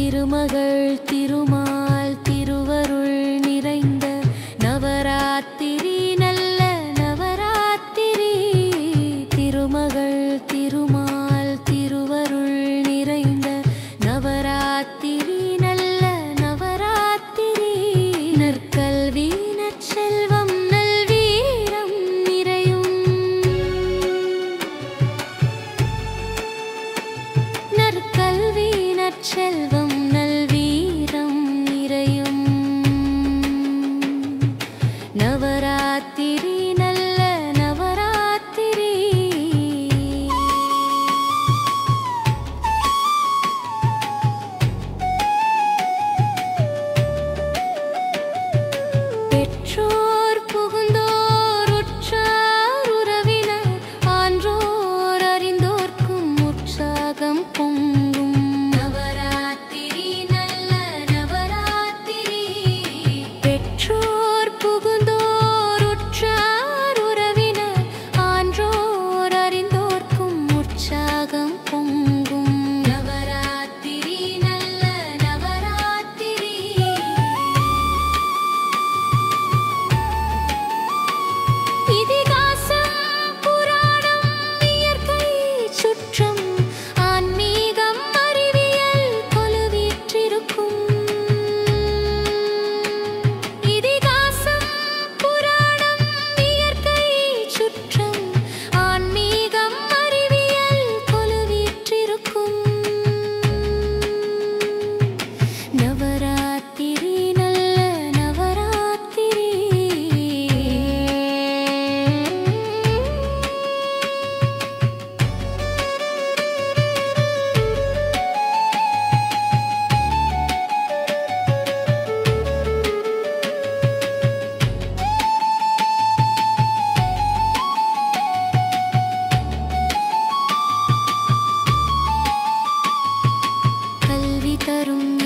திருமகள் திருமால் திருவருள் நிறைந்த நவராத்திரி நல்ல நவராத்திரி திருமகள் திருமால் திருவருள் நிறைந்த நவராத்திரி நல்ல நவராத்திரி நற்கல்வி நற்செல்வம் நல்வீரம் நிறையும் நற்கல்வி நற்செல்வம் நல்வீரம் நிறையும் நவராத்திரி நல்ல நவராத்திரி பெற்றோர் புகுந்தோர் உற்றார் உறவினர் ஆன்றோர் அறிந்தோர்க்கும் உற்சாகம் பொங்கும் நவராத்திரி நல்ல நவராத்திரி பெற்றோர் புகுந்தோர் உற்றார் உறவினர் ஆன்றோர் அறிந்தோர்க்கும் உற்சாகம் பொங்கும் நவராத்திரி நல்ல நவராத்திரி இதிகாசம் புராணம் இயற்கை சுற்றம் ஆன்மீகம் அறிவியல் கொலுவீற்றிருக்கும் இதிகாசம் புராணம் இயற்கை சுற்றம் ஆன்மீகம் அறிவியல் கொலுவீற்றிருக்கும் நவராத்திரி நல்ல நவராத்திரி கல்வி தரும்